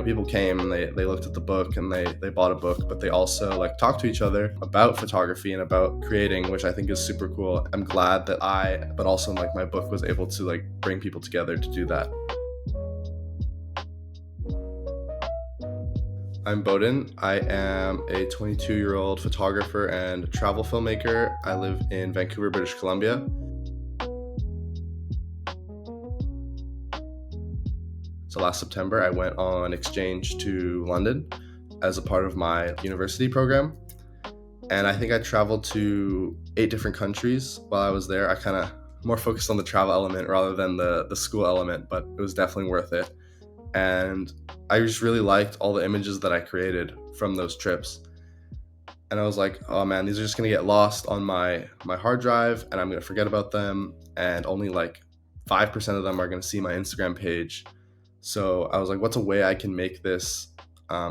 people came and they looked at the book and they bought a book, but they also like talked to each other about photography and about creating, which I think is super cool. I'm glad that but also like my book was able to like bring people together to do that. I'm Bohdan. I am a 22-year-old photographer and travel filmmaker. I live in Vancouver, British Columbia. So last September, I went on exchange to London as a part of my university program. And I think I traveled to 8 different countries while I was there. I kind of more focused on the travel element rather than the school element, but it was definitely worth it. And I just really liked all the images that I created from those trips. And I was like, oh man, these are just going to get lost on my hard drive and I'm going to forget about them. And only like 5% of them are going to see my Instagram page. So I was like, what's a way I can make this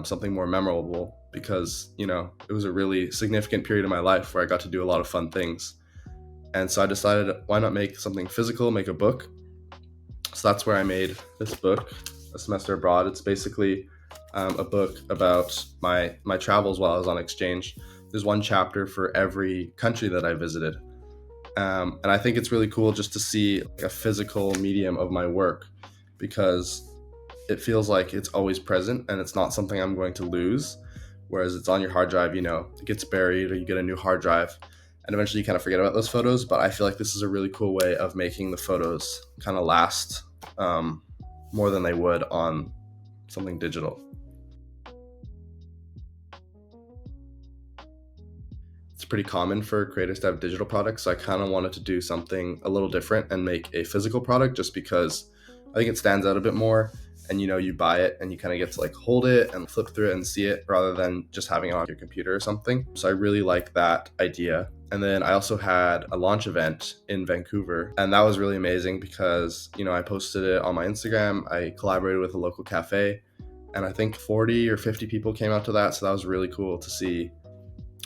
something more memorable? Because, it was a really significant period of my life where I got to do a lot of fun things. And so I decided, why not make something physical, make a book? So that's where I made this book, A Semester Abroad. It's basically a book about my travels while I was on exchange. There's one chapter for every country that I visited. And I think it's really cool just to see a physical medium of my work, because it feels like it's always present and it's not something I'm going to lose. Whereas it's on your hard drive, it gets buried or you get a new hard drive and eventually you kind of forget about those photos. But I feel like this is a really cool way of making the photos kind of last more than they would on something digital. It's pretty common for creators to have digital products, so I kind of wanted to do something a little different and make a physical product, just because I think it stands out a bit more. And you buy it and you kind of get to like hold it and flip through it and see it rather than just having it on your computer or something. So I really like that idea. And then I also had a launch event in Vancouver, and that was really amazing because, I posted it on my Instagram. I collaborated with a local cafe, and I think 40 or 50 people came out to that. So that was really cool to see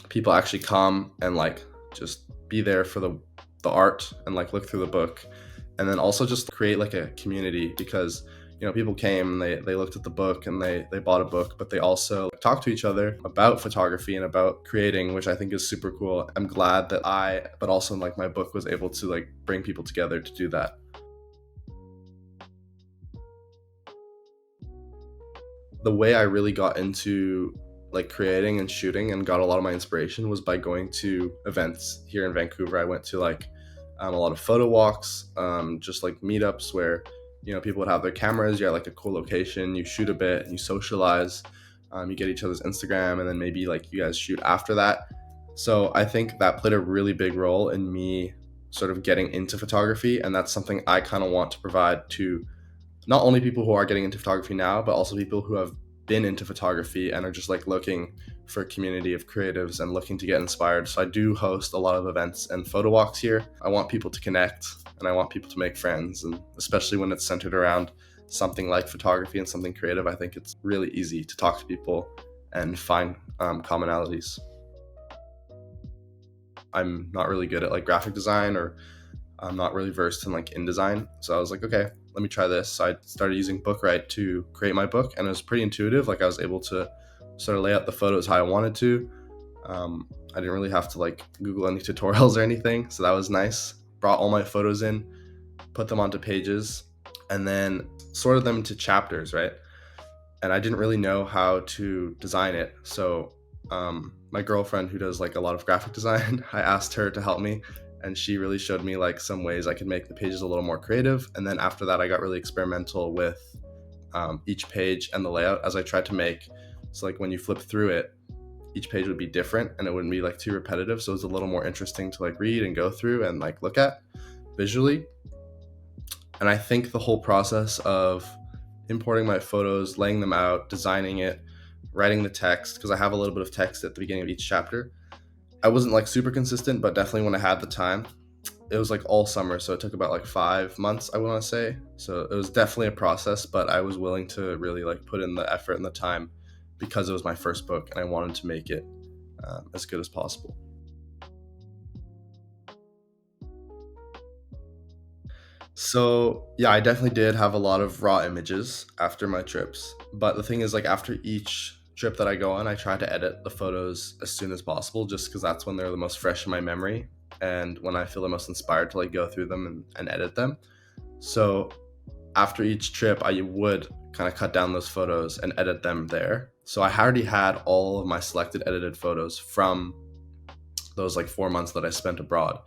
people actually come and like just be there for the art and like look through the book, and then also just create like a community, because people came and they looked at the book and they bought a book, but they also talked to each other about photography and about creating, which I think is super cool. I'm glad that but also like my book was able to like bring people together to do that. The way I really got into like creating and shooting and got a lot of my inspiration was by going to events here in Vancouver. I went to like a lot of photo walks, just like meetups where people would have their cameras. You're at like a cool location, you shoot a bit and you socialize, you get each other's Instagram, and then maybe like you guys shoot after that. So I think that played a really big role in me sort of getting into photography, and that's something I kind of want to provide to not only people who are getting into photography now, but also people who have been into photography and are just like looking for a community of creatives and looking to get inspired. So I do host a lot of events and photo walks here. I want people to connect and I want people to make friends, and especially when it's centered around something like photography and something creative, I think it's really easy to talk to people and find commonalities. I'm not really good at like graphic design, or I'm not really versed in like InDesign. So I was like, okay, let me try this. So I started using BookWright to create my book, and it was pretty intuitive. Like I was able to sort of lay out the photos how I wanted to. I didn't really have to like Google any tutorials or anything. So that was nice. Brought all my photos in, put them onto pages, and then sorted them into chapters, right? And I didn't really know how to design it. So my girlfriend, who does like a lot of graphic design, I asked her to help me, and she really showed me like some ways I could make the pages a little more creative. And then after that, I got really experimental with each page and the layout as I tried to make. So like when you flip through it, each page would be different and it wouldn't be like too repetitive. So it was a little more interesting to like read and go through and like look at visually. And I think the whole process of importing my photos, laying them out, designing it, writing the text, because I have a little bit of text at the beginning of each chapter. I wasn't like super consistent, but definitely when I had the time, it was like all summer. So it took about like 5 months, I want to say. So it was definitely a process, but I was willing to really like put in the effort and the time because it was my first book and I wanted to make it as good as possible. So, yeah, I definitely did have a lot of raw images after my trips. But the thing is, like, after each trip that I go on, I try to edit the photos as soon as possible just because that's when they're the most fresh in my memory and when I feel the most inspired to, like, go through them and edit them. So, after each trip, I would kind of cut down those photos and edit them there. So, I already had all of my selected edited photos from those like 4 months that I spent abroad,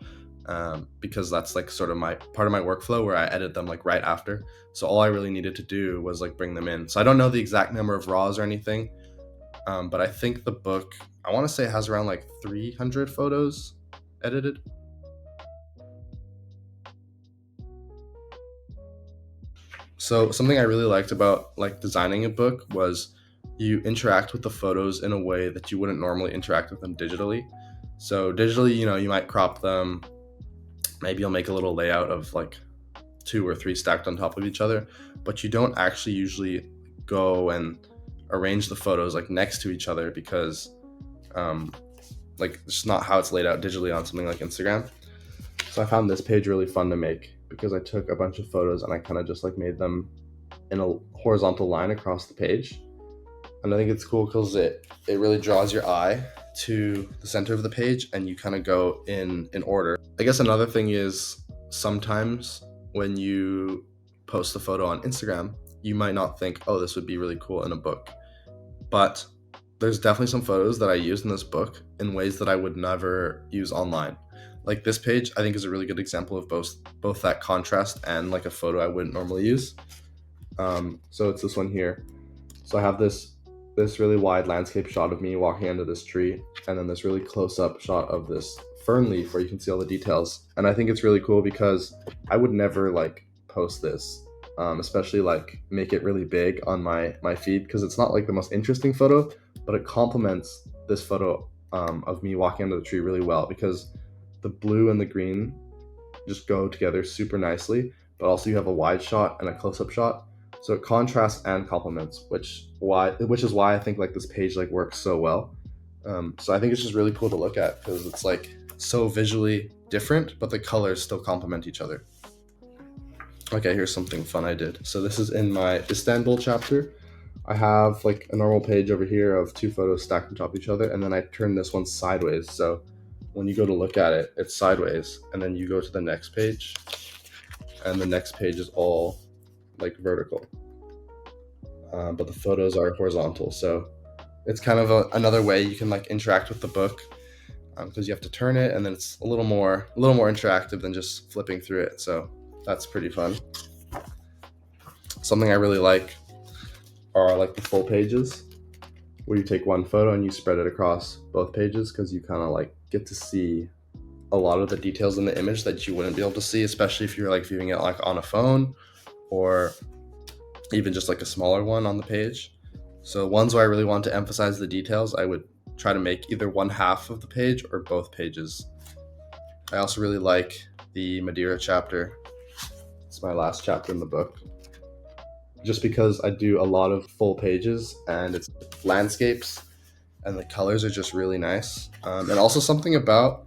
because that's like sort of my part of my workflow where I edit them like right after. So all I really needed to do was like bring them in. So I don't know the exact number of raws or anything, but I think the book, I want to say, has around like 300 photos edited. So something I really liked about like designing a book was you interact with the photos in a way that you wouldn't normally interact with them digitally. So digitally, you might crop them. Maybe you'll make a little layout of like two or three stacked on top of each other, but you don't actually usually go and arrange the photos like next to each other because um, like it's not how it's laid out digitally on something like Instagram. So I found this page really fun to make because I took a bunch of photos and I kind of just like made them in a horizontal line across the page. And I think it's cool because it really draws your eye to the center of the page and you kind of go in order. I guess another thing is sometimes when you post a photo on Instagram, you might not think, oh, this would be really cool in a book. But there's definitely some photos that I used in this book in ways that I would never use online. Like this page, I think is a really good example of both that contrast and like a photo I wouldn't normally use. So it's this one here. So I have this really wide landscape shot of me walking under this tree, and then this really close up shot of this fern leaf where you can see all the details. And I think it's really cool because I would never like post this, especially like make it really big on my feed because it's not like the most interesting photo, but it complements this photo of me walking under the tree really well because the blue and the green just go together super nicely, but also you have a wide shot and a close up shot. So it contrasts and complements, which is why I think like this page like works so well. So I think it's just really cool to look at because it's like so visually different, but the colors still complement each other. Okay, here's something fun I did. So this is in my Istanbul chapter. I have like a normal page over here of two photos stacked on top of each other, and then I turn this one sideways. So when you go to look at it, it's sideways, and then you go to the next page, and the next page is all like vertical, but the photos are horizontal. So it's kind of another way you can like interact with the book because you have to turn it, and then it's a little more interactive than just flipping through it. So that's pretty fun. Something I really like are like the full pages where you take one photo and you spread it across both pages because you kind of like get to see a lot of the details in the image that you wouldn't be able to see, especially if you're like viewing it like on a phone or even just like a smaller one on the page. So ones where I really want to emphasize the details, I would try to make either one half of the page or both pages. I also really like the Madeira chapter. It's my last chapter in the book. Just because I do a lot of full pages and it's landscapes and the colors are just really nice. And also something about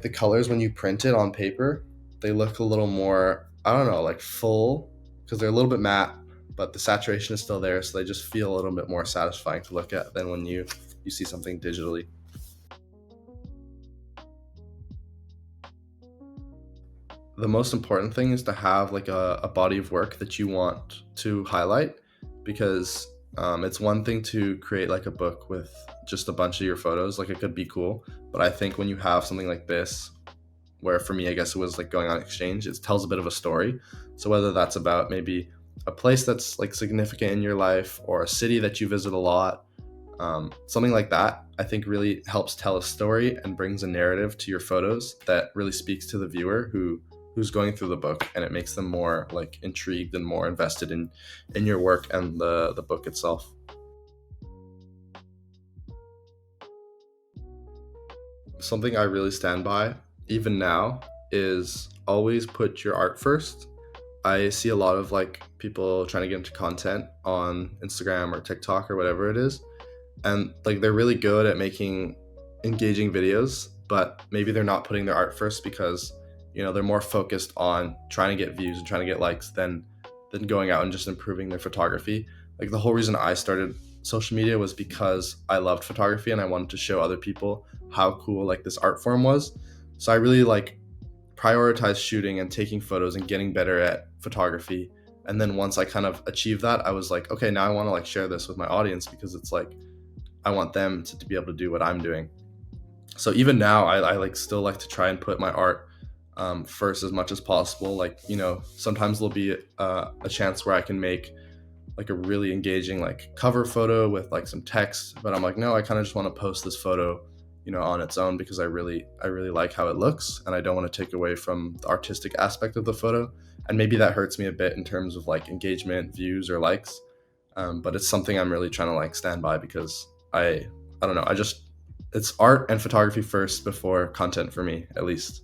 the colors when you print it on paper, they look a little more, I don't know, like full because they're a little bit matte, but the saturation is still there. So they just feel a little bit more satisfying to look at than when you see something digitally. The most important thing is to have like a body of work that you want to highlight because it's one thing to create like a book with just a bunch of your photos, like it could be cool, but I think when you have something like this, where for me I guess it was like going on exchange, it tells a bit of a story. So whether that's about maybe a place that's like significant in your life or a city that you visit a lot, something like that I think really helps tell a story and brings a narrative to your photos that really speaks to the viewer who's going through the book, and it makes them more like intrigued and more invested in your work and the book itself. Something I really stand by even now is always put your art first. I see a lot of like people trying to get into content on Instagram or TikTok or whatever it is, and like they're really good at making engaging videos, but maybe they're not putting their art first because they're more focused on trying to get views and trying to get likes than going out and just improving their photography. Like the whole reason I started social media was because I loved photography and I wanted to show other people how cool like this art form was. So I really like prioritized shooting and taking photos and getting better at photography. And then once I kind of achieved that, I was like, okay, now I want to like share this with my audience, because it's like I want them to be able to do what I'm doing. So even now, I like still like to try and put my art first as much as possible. Like, sometimes there'll be a chance where I can make like a really engaging like cover photo with like some text, but I'm like, no, I kind of just want to post this photo, on its own, because I really like how it looks, and I don't want to take away from the artistic aspect of the photo. And maybe that hurts me a bit in terms of like engagement, views, or likes. But it's something I'm really trying to like stand by, because I don't know, it's art and photography first before content for me, at least.